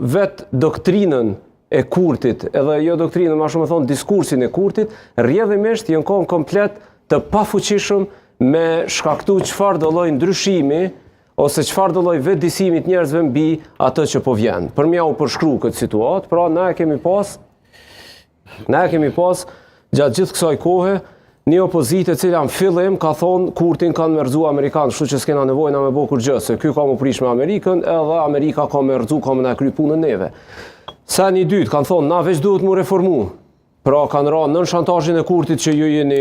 vetë doktrinën e Kurtit, edhe jo doktrinën, ma shumë thonë diskursin e Kurtit, rrjedhimisht janë kohën komplet të pafuqishëm me shkaktu çfarë do lloj ndryshimi ose çfarë do lloj vetëdijësimi të njerëzve mbi atë që po vjen. Për mja u përshkru këtë situatë, pra na e kemi pas gjatë gjithë kësaj kohe një opozitë e cila në fillim ka thonë Kurtin kanë merzu Amerikanë, kështu që s'kena nevojë na me bo kur gjë, se ky ka më prish me Amerikën, edhe Amerika ka merzu, ka më na kry punën neve. Sa një dytë kanë thonë na veç duhet mu reformu. Pra kanë rënë nën shantazhin e Kurtit që ju jeni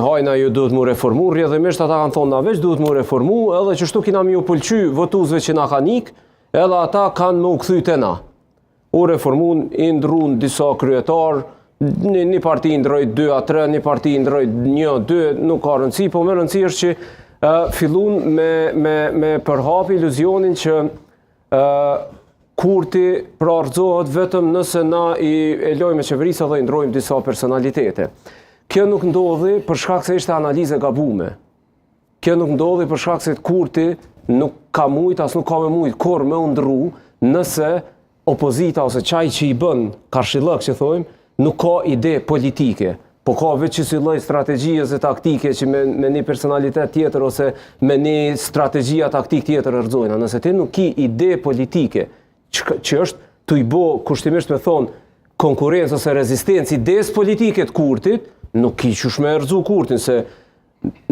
hajna, ju duhet mu reformu, rrjedhimisht ata kanë thonë na veç duhet mu reformu, edhe që shtu kina mi u pëlqy votuzve që na kanë ik, edhe ata kanë më u kthy te na. U reformun, i ndrun disa kryetar, një parti ndroj 2 a 3, një parti ndroj 1, 2, nuk ka rëndësi, po më rëndësi është që fillun me përhap iluzionin që Kurti pra rëzohet vetëm nëse na e lojmë qeverisë dhe i ndrojmë disa personalitete. Kjo nuk ndodhi për shkak se ishte analize gabume. Kjo nuk ndodhi për shkak se Kurti nuk ka mujt, as nuk ka me mujt kur me undru nëse opozita ose qaj që i bën karshillëk që thojmë, nuk ka ide politike, po ka veç që si lloj strategjie e taktike që me një personalitet tjetër ose me një strategjia taktik tjetër rëzojna. Nëse ti nuk ki ide politike, që është të i bo kushtimisht me thonë konkurencë ose rezistencë ides politike të Kurtit, nuk ki qysh me rëzu Kurtin, se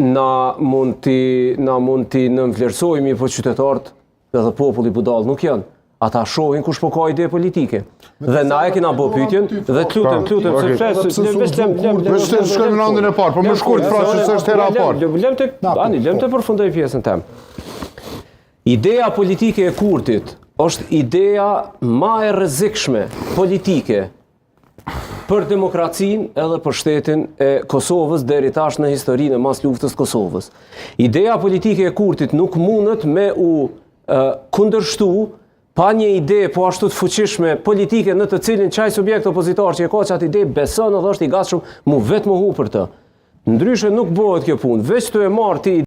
na mund t'i nënvlerësojmë po qytetarët dhe populli budall nuk janë. Ata shohin kush po ka ide politike. Dhe na e kena bo pyetjen dhe të lutem, sepse shkojmë në andën e parë, por më shkurt frasë se është hera e parë. Lem të përfundoj pjesën tem. Ideja politike e Kurtit është ideja ma e rrezikshme politike për demokracinë edhe për shtetin e Kosovës deri tash në historinë e mas luftës Kosovës. Ideja politike e Kurtit nuk mundet me u kundërshtu pa një ide po ashtu të fuqishme politike në të cilin qaj subjekt opozitar që e ka qatë ide beson edhe është i gatshëm mu vetë më hu për të. Ndryshe nuk bëhet kjo punë, veç të e marrë ti